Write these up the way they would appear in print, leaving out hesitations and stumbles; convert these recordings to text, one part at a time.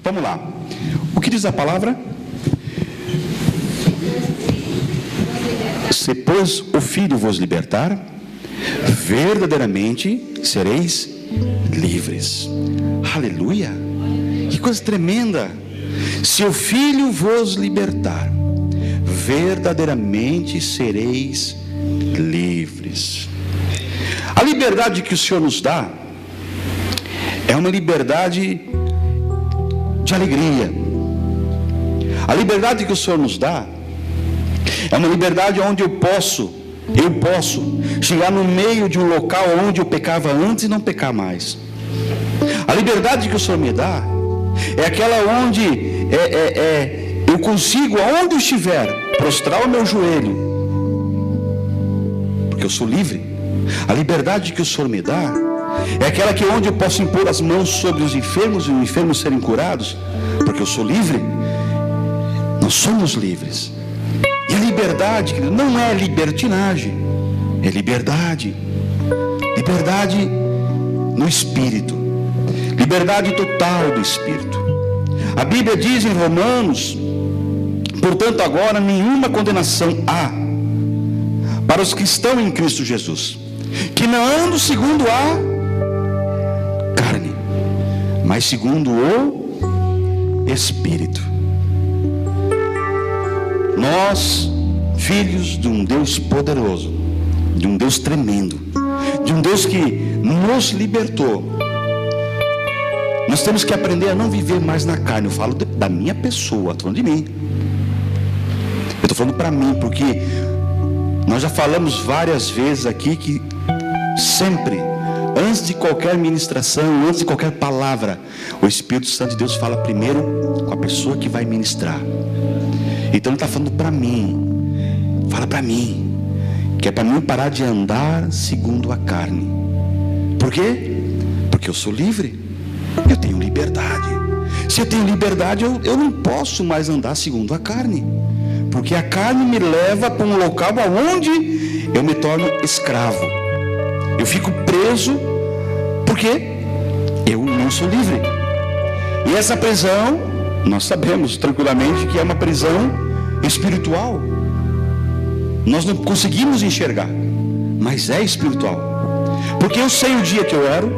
Vamos lá. O que diz a palavra? Se, pois, o Filho vos libertar, verdadeiramente sereis livres. Aleluia! Que coisa tremenda! Se o Filho vos libertar, verdadeiramente sereis livres. A liberdade que o Senhor nos dá é uma liberdade de alegria. A liberdade que o Senhor nos dá é uma liberdade onde eu posso chegar no meio de um local onde eu pecava antes e não pecar mais. A liberdade que o Senhor me dá é aquela onde eu consigo, aonde eu estiver, prostrar o meu joelho, porque eu sou livre. A liberdade que o Senhor me dá é aquela que onde eu posso impor as mãos sobre os enfermos e os enfermos serem curados, porque eu sou livre. Nós somos livres. E a liberdade não é libertinagem, é liberdade. Liberdade no Espírito. Liberdade total do Espírito. A Bíblia diz em Romanos: portanto agora nenhuma condenação há para os que estão em Cristo Jesus, que não andam segundo a carne, mas segundo o Espírito. Nós, filhos de um Deus poderoso, de um Deus tremendo, de um Deus que nos libertou, nós temos que aprender a não viver mais na carne. Eu falo da minha pessoa, estou falando de mim. Eu estou falando para mim, porque nós já falamos várias vezes aqui que sempre, antes de qualquer ministração, antes de qualquer palavra, o Espírito Santo de Deus fala primeiro com a pessoa que vai ministrar. Então ele está falando para mim, fala para mim, que é para mim parar de andar segundo a carne. Por quê? Porque eu sou livre, eu tenho liberdade. Se eu tenho liberdade, eu não posso mais andar segundo a carne, porque a carne me leva para um local onde eu me torno escravo. Eu fico preso, porque eu não sou livre. E essa prisão, nós sabemos tranquilamente que é uma prisão espiritual. Nós não conseguimos enxergar, mas é espiritual. Porque eu sei o dia que eu ero,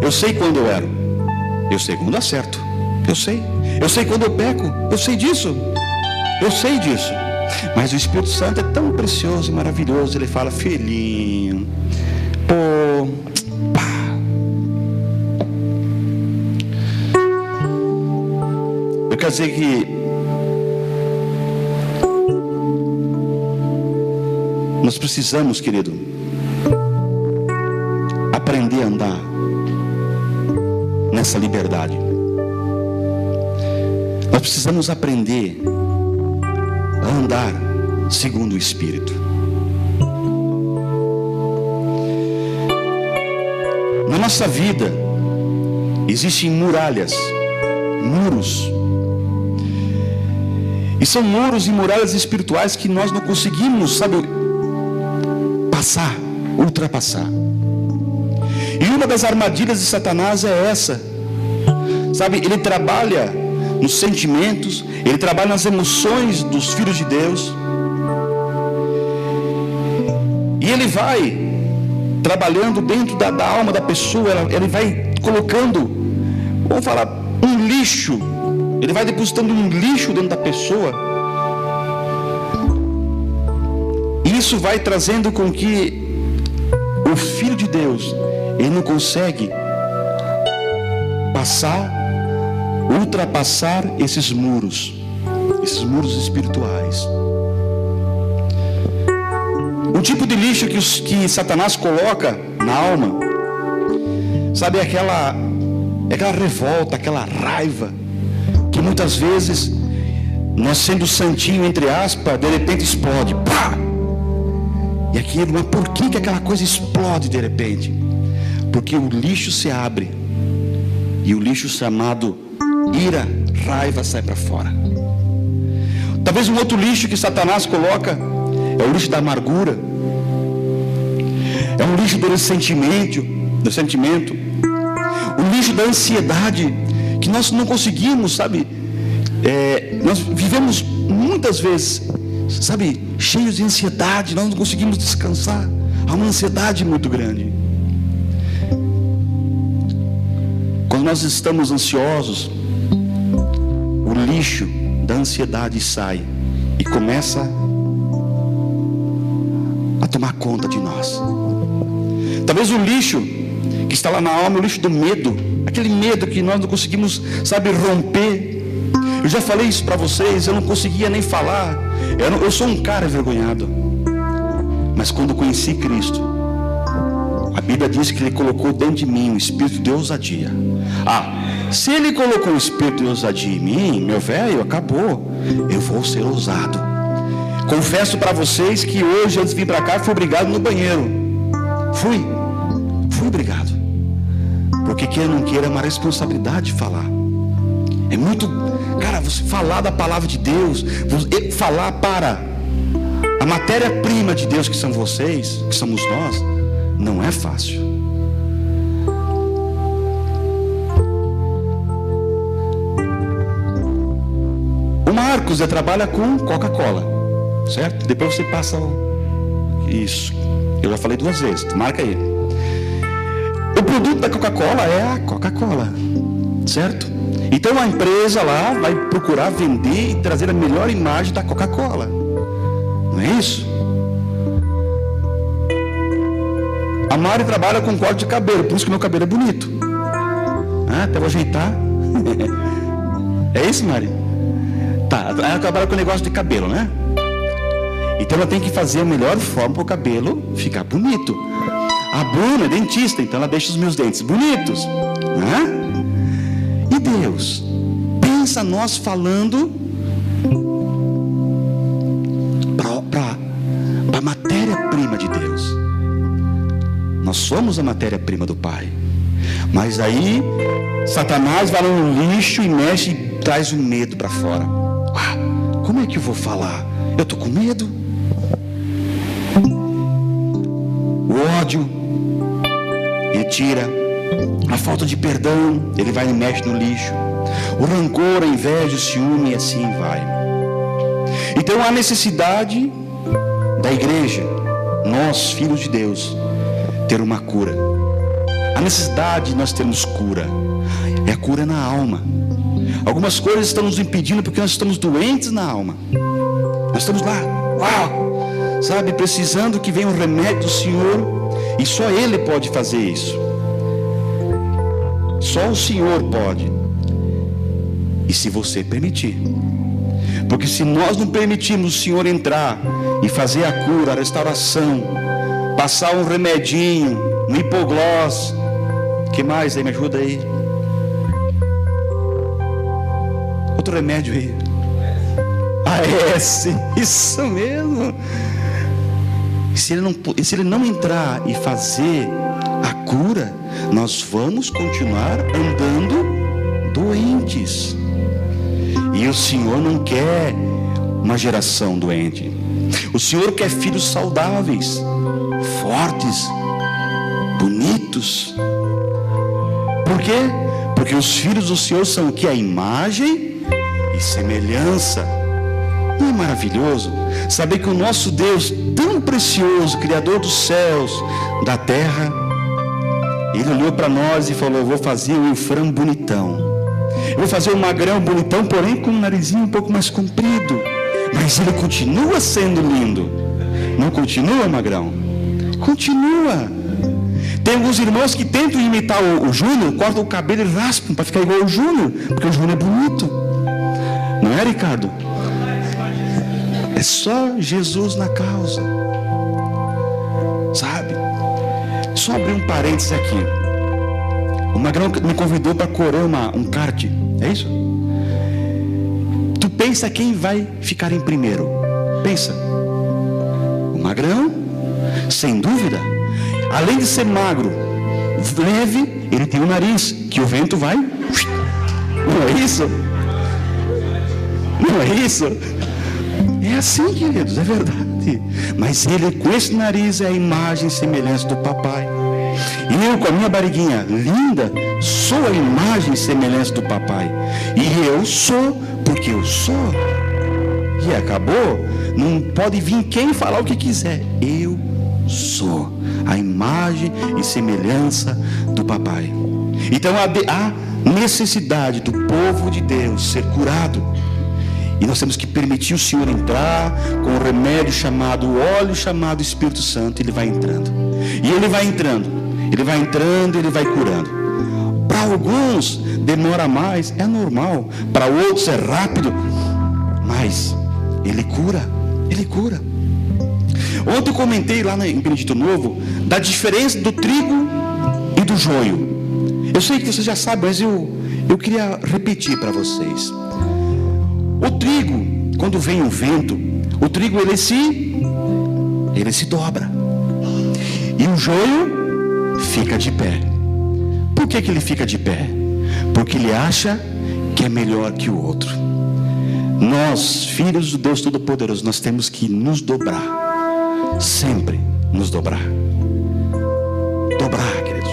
eu sei quando eu ero, eu sei quando acerto, eu sei quando eu peco, eu sei disso. Mas o Espírito Santo é tão precioso e maravilhoso. Ele fala: filhinho, eu quero dizer que nós precisamos, querido, aprender a andar nessa liberdade. Nós precisamos aprender a andar segundo o Espírito. Na nossa vida existem muralhas, muros. E são muros e muralhas espirituais que nós não conseguimos, ultrapassar. E uma das armadilhas de Satanás é essa. Ele trabalha nos sentimentos, ele trabalha nas emoções dos filhos de Deus. E ele vai trabalhando dentro da alma da pessoa, ele vai colocando, vamos falar, um lixo. Ele vai depositando um lixo dentro da pessoa. E isso vai trazendo com que o Filho de Deus, ele não consegue ultrapassar esses muros espirituais. Um tipo de lixo que Satanás coloca na alma, é aquela revolta, aquela raiva, que muitas vezes nós, sendo santinho entre aspas, de repente explode, pá! E aquilo, mas por que aquela coisa explode de repente? Porque o lixo se abre e o lixo chamado ira, raiva sai para fora. Talvez um outro lixo que Satanás coloca é o lixo da amargura, é um lixo do ressentimento, o lixo da ansiedade, que nós não conseguimos, sabe? Nós vivemos muitas vezes, sabe, cheios de ansiedade, nós não conseguimos descansar. Há uma ansiedade muito grande. Quando nós estamos ansiosos, o lixo da ansiedade sai e começa a tomar conta de nós. Talvez o lixo que está lá na alma é o lixo do medo, aquele medo que nós não conseguimos, sabe, romper. Eu já falei isso para vocês, eu não conseguia nem falar. Eu sou um cara envergonhado. Mas quando conheci Cristo, a Bíblia diz que Ele colocou dentro de mim um espírito de ousadia. Se Ele colocou um espírito de ousadia em mim, meu velho, acabou. Eu vou ser ousado. Confesso para vocês que hoje, antes de vir para cá, fui obrigado no banheiro. Fui obrigado. Porque queira ou não queira, é uma responsabilidade falar. É muito, cara, você falar da palavra de Deus, falar para a matéria-prima de Deus, que são vocês, que somos nós, não é fácil. O Marcos trabalha com Coca-Cola, certo? Depois você passa isso. Eu já falei 2 vezes, marca aí. O produto da Coca-Cola é a Coca-Cola, certo? Então a empresa lá vai procurar vender e trazer a melhor imagem da Coca-Cola. Não é isso? A Mari trabalha com corte de cabelo, por isso que meu cabelo é bonito. Até vou ajeitar. É isso, Mari? Tá, ela trabalha com negócio de cabelo, né? Então ela tem que fazer a melhor forma para o cabelo ficar bonito. A Bruna é dentista, então ela deixa os meus dentes bonitos, né? E Deus, pensa nós falando para a matéria-prima de Deus. Nós somos a matéria-prima do Pai. Mas aí Satanás vai no lixo e mexe e traz o medo para fora. Como é que eu vou falar? Eu estou com medo. O ódio, ele tira. A falta de perdão, ele vai e mexe no lixo. O rancor, a inveja, o ciúme, e assim vai. Então há necessidade da igreja, nós, filhos de Deus, ter uma cura. A necessidade de nós termos cura é a cura na alma. Algumas coisas estão nos impedindo porque nós estamos doentes na alma. Nós estamos lá, sabe, precisando que venha um remédio do Senhor, e só Ele pode fazer isso. Só o Senhor pode. E se você permitir. Porque se nós não permitirmos o Senhor entrar e fazer a cura, a restauração, passar um remedinho, um hipoglós, que mais aí? Me ajuda aí. Outro remédio aí. AS, isso mesmo. Se ele não entrar e fazer a cura, nós vamos continuar andando doentes. E o Senhor não quer uma geração doente. O Senhor quer filhos saudáveis, fortes, bonitos. Por quê? Porque os filhos do Senhor são o que? A imagem e semelhança. Não é maravilhoso saber que o nosso Deus, tão precioso, Criador dos céus, da terra, Ele olhou para nós e falou: eu vou fazer o Efrão bonitão, eu vou fazer o magrão bonitão, porém com um narizinho um pouco mais comprido, mas ele continua sendo lindo. Não continua, magrão? Continua. Tem alguns irmãos que tentam imitar o Júnior, cortam o cabelo e raspam para ficar igual ao Júnior, porque o Júnior é bonito. Não é, Ricardo? É só Jesus na causa. Sabe? Só abrir um parênteses aqui. O magrão me convidou para correr um kart. É isso? Tu pensa quem vai ficar em primeiro? Pensa. O magrão, sem dúvida. Além de ser magro, leve, ele tem um nariz que o vento vai. Não é isso? Não é isso? É assim, queridos, é verdade. Mas ele, com esse nariz, é a imagem e semelhança do papai. Eu, com a minha barriguinha linda, sou a imagem e semelhança do papai. E eu sou porque eu sou. E acabou. Não pode vir quem falar o que quiser. Eu sou a imagem e semelhança do papai. Então há necessidade do povo de Deus ser curado. E nós temos que permitir o Senhor entrar com o remédio chamado, o óleo chamado Espírito Santo. Ele vai entrando. E ele vai entrando. Ele vai entrando, ele vai curando. Para alguns demora mais, é normal. Para outros é rápido. Mas ele cura. Ele cura. Ontem eu comentei lá em Benedito Novo da diferença do trigo e do joio. Eu sei que vocês já sabem, mas eu queria repetir para vocês. O trigo, quando vem o vento, o trigo ele se dobra. E o joio fica de pé. Por que ele fica de pé? Porque ele acha que é melhor que o outro. Nós, filhos do Deus Todo-Poderoso, nós temos que nos dobrar. Sempre nos dobrar. Dobrar, queridos.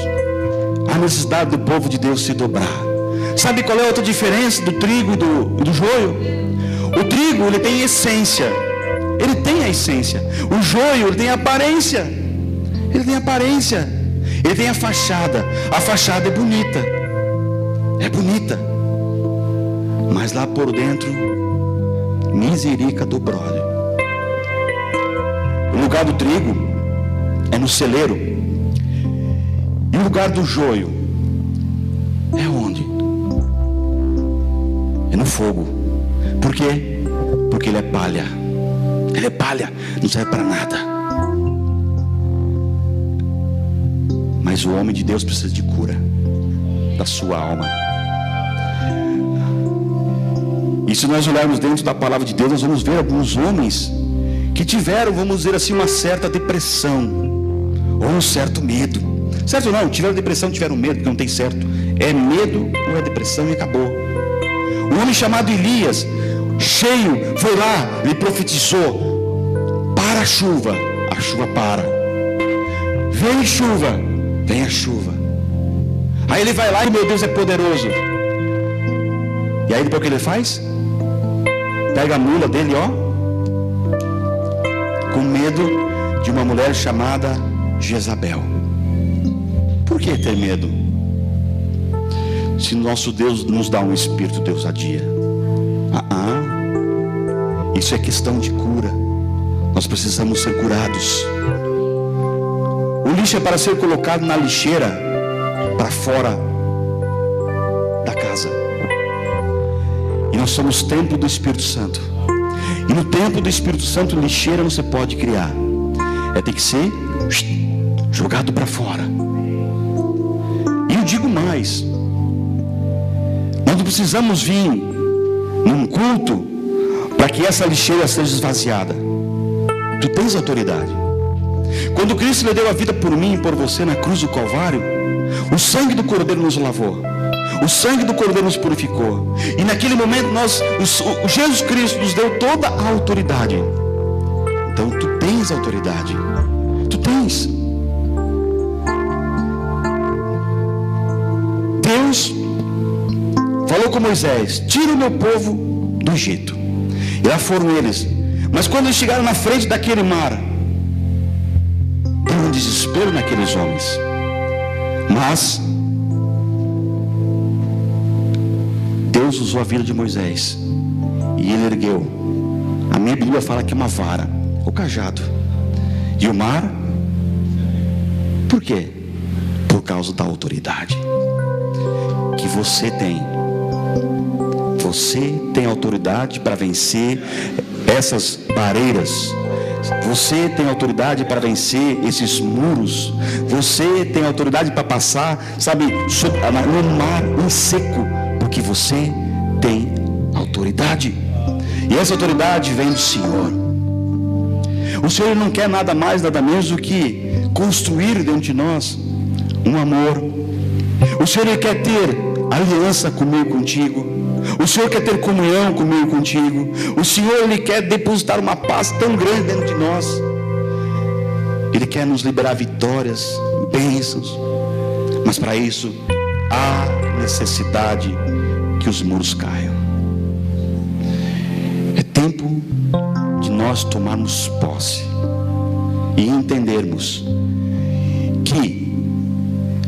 A necessidade do povo de Deus se dobrar. Sabe qual é a outra diferença do trigo e do joio? O trigo, ele tem essência. Ele tem a essência. O joio, ele tem a aparência. Ele tem a aparência. Ele tem a fachada. A fachada é bonita. É bonita. Mas lá por dentro, miserica do brother. O lugar do trigo é no celeiro. E o lugar do joio é onde? É no fogo. Por quê? Porque ele é palha. Ele é palha, não serve para nada. Mas o homem de Deus precisa de cura da sua alma. E se nós olharmos dentro da palavra de Deus, nós vamos ver alguns homens que tiveram, vamos dizer assim, uma certa depressão ou um certo medo. Certo ou não? Tiveram depressão, tiveram medo, porque não tem certo. É medo ou é depressão e acabou. Um homem chamado Elias, cheio, foi lá, ele profetizou: para a chuva para. Vem chuva, vem a chuva. Aí ele vai lá e meu Deus é poderoso. E aí depois o que ele faz? Pega a mula dele, ó, com medo de uma mulher chamada Jezabel. Por que ter medo? Se nosso Deus nos dá um espírito de ousadia. Isso é questão de cura. Nós precisamos ser curados. O lixo é para ser colocado na lixeira, para fora da casa. E nós somos templo do Espírito Santo. E no templo do Espírito Santo, lixeira não se pode criar. Tem que ser jogado para fora. E eu digo mais: nós não precisamos vir num culto para que essa lixeira seja esvaziada. Tu tens autoridade. Quando Cristo lhe deu a vida por mim e por você na cruz do Calvário, o sangue do Cordeiro nos lavou. O sangue do Cordeiro nos purificou. E naquele momento o Jesus Cristo nos deu toda a autoridade. Então tu tens autoridade. Tu tens. Deus falou com Moisés: tira o meu povo do Egito. E lá foram eles. Mas quando eles chegaram na frente daquele mar, deu um desespero naqueles homens. Mas Deus usou a vida de Moisés e ele ergueu. A minha Bíblia fala que é uma vara, o cajado. E o mar, por quê? Por causa da autoridade que você tem. Você tem autoridade para vencer essas barreiras. Você tem autoridade para vencer esses muros. Você tem autoridade para passar, sabe, no mar em seco, porque você tem autoridade. E essa autoridade vem do Senhor. O Senhor não quer nada mais, nada menos do que construir dentro de nós um amor. O Senhor ele quer ter aliança comigo e contigo. O Senhor quer ter comunhão comigo e contigo. O Senhor ele quer depositar uma paz tão grande dentro de nós. Ele quer nos liberar vitórias, bênçãos. Mas para isso, há necessidade que os muros caiam. É tempo de nós tomarmos posse e entendermos que,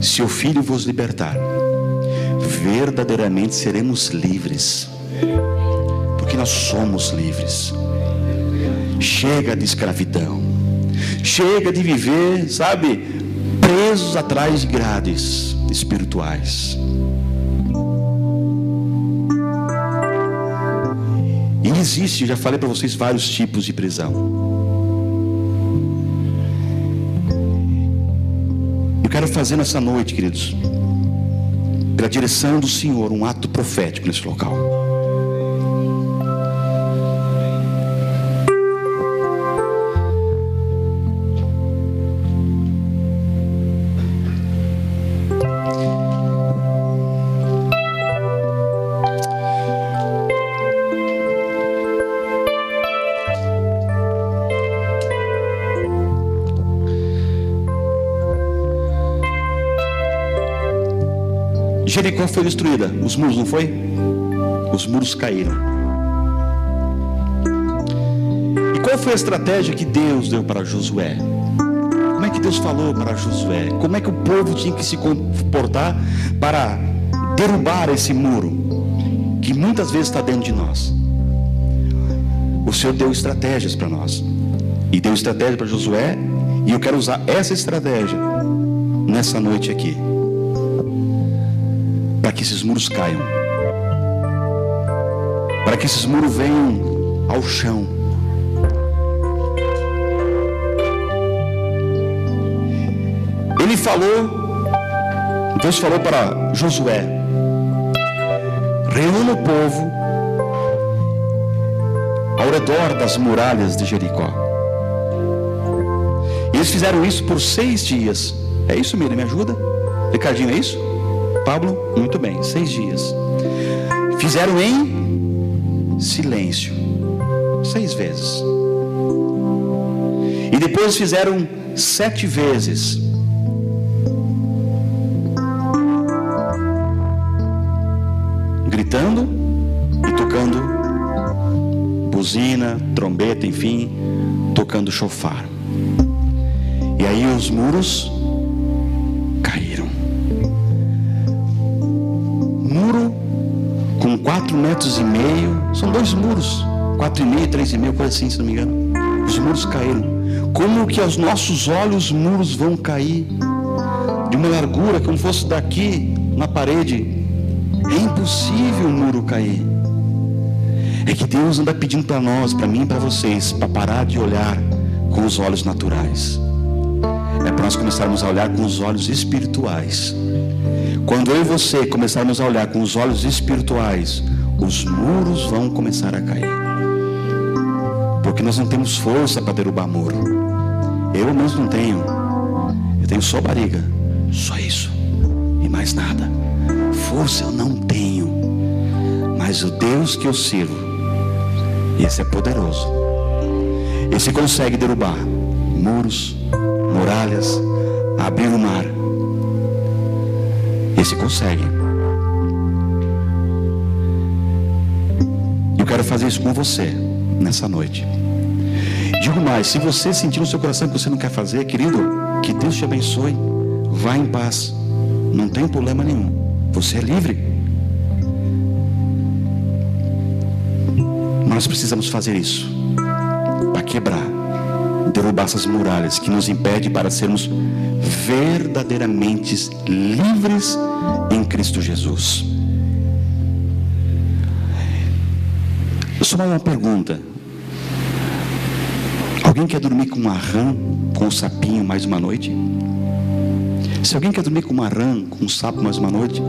se o Filho vos libertar, verdadeiramente seremos livres, porque nós somos livres. Chega de escravidão, chega de viver, sabe, presos atrás de grades espirituais. E existe, já falei para vocês, vários tipos de prisão. Eu quero fazer nessa noite, queridos, pela direção do Senhor, um ato profético nesse local. Jericó foi destruída, os muros não foi? Os muros caíram. E qual foi a estratégia que Deus deu para Josué? Como é que Deus falou para Josué? Como é que o povo tinha que se comportar para derrubar esse muro que muitas vezes está dentro de nós? O Senhor deu estratégias para nós, e deu estratégia para Josué, e eu quero usar essa estratégia nessa noite aqui, para que esses muros caiam, para que esses muros venham ao chão. Ele falou, Deus falou para Josué: reúna o povo ao redor das muralhas de Jericó. E eles fizeram isso por 6 dias. É isso, Miriam? Me ajuda? Ricardinho, é isso? Pablo? Muito bem, 6 dias. Fizeram em silêncio 6 vezes. E depois fizeram 7 vezes. Gritando e tocando buzina, trombeta, enfim, tocando chofar. E aí os muros caíram. Muro com 4,5 metros, são 2 muros, 4,5, 3,5, coisa assim, se não me engano. Os muros caíram. Como que aos nossos olhos os muros vão cair? De uma largura como fosse daqui na parede. É impossível o muro cair. É que Deus anda pedindo para nós, para mim e para vocês, para parar de olhar com os olhos naturais. É para nós começarmos a olhar com os olhos espirituais. Quando eu e você começarmos a olhar com os olhos espirituais, os muros vão começar a cair. Porque nós não temos força para derrubar muro. Eu mesmo não tenho. Eu tenho só barriga, só isso e mais nada. Força eu não tenho. Mas o Deus que eu sirvo, esse é poderoso. Esse consegue derrubar muros, muralhas, abrir o mar. Esse consegue. Eu quero fazer isso com você nessa noite. Digo mais, se você sentir no seu coração que você não quer fazer, querido, que Deus te abençoe. Vá em paz. Não tem problema nenhum. Você é livre. Nós precisamos fazer isso para quebrar, derrubar essas muralhas que nos impedem para sermos verdadeiramente livres em Cristo Jesus. Só uma pergunta: alguém quer dormir com uma rã, com um sapinho mais uma noite? Se alguém quer dormir com uma rã, com um sapo mais uma noite,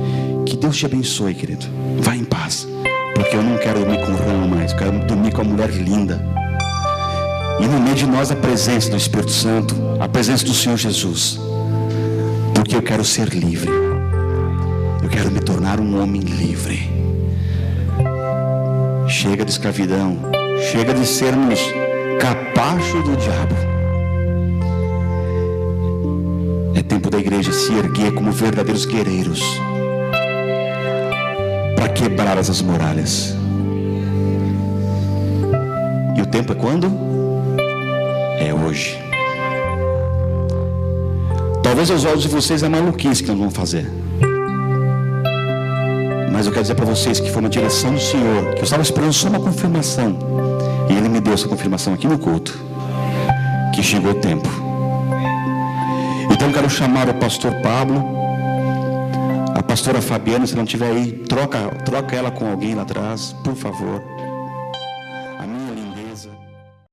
que Deus te abençoe, querido. Vá em paz. Porque eu não quero dormir com rã mais, eu quero dormir com uma mulher linda. E no meio de nós a presença do Espírito Santo, a presença do Senhor Jesus. Porque eu quero ser livre. Eu quero me tornar um homem livre. Chega de escravidão. Chega de sermos capacho do diabo. É tempo da igreja se erguer como verdadeiros guerreiros para quebrar essas muralhas. E o tempo é quando? É hoje. Talvez aos olhos de vocês é maluquice que nós vamos fazer, mas eu quero dizer para vocês que foi uma direção do Senhor, que eu estava esperando só uma confirmação, e Ele me deu essa confirmação aqui no culto, que chegou o tempo. Então eu quero chamar o pastor Pablo, a pastora Fabiana, se não estiver aí, troca ela com alguém lá atrás, por favor.